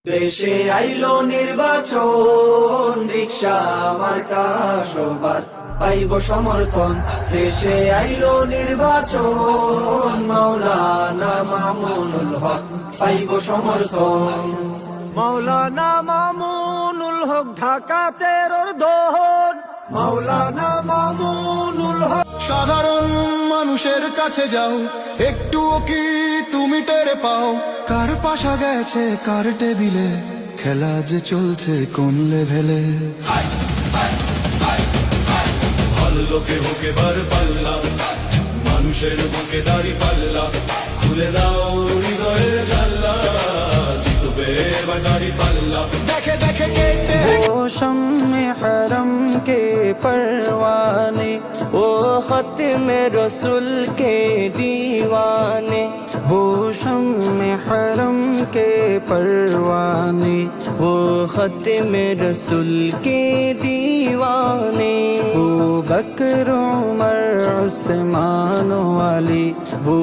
দেশে আইলো নির্বাচন, রিকশা মার্কা সবার পাইব সমর্থন। দেশে আইলো নির্বাচন, মাওলানা মামুনুল হক পাইব সমর্থন। মাওলানা মামুনুল হক ঢাকা 13 দহন, মাওলানা মামুনুল হক। সাধারণ মানুষের কাছে যাও, একটুও কি তুমি টের পাও? কার পাশা গেছে কার টেবিলে, খেলা যে চলছে কোন লেভেলে। ভালো লোকে হোকে বার পাল্লা, মানুষের বুকে দাড়ি পাল্লা, খুলে দাও হৃদয়ের জানলা, জিতবে এবার দাড়ি পাল্লা। দেখে দেখে কেটে वो शम्मे हरम के परवाने, वो ख़त्म रसूल के दीवाने। वो शम्मे हरम के परवाने, वो ख़त्म रसूल के दीवाने। वो बकर उमर उस्मान वाली, वो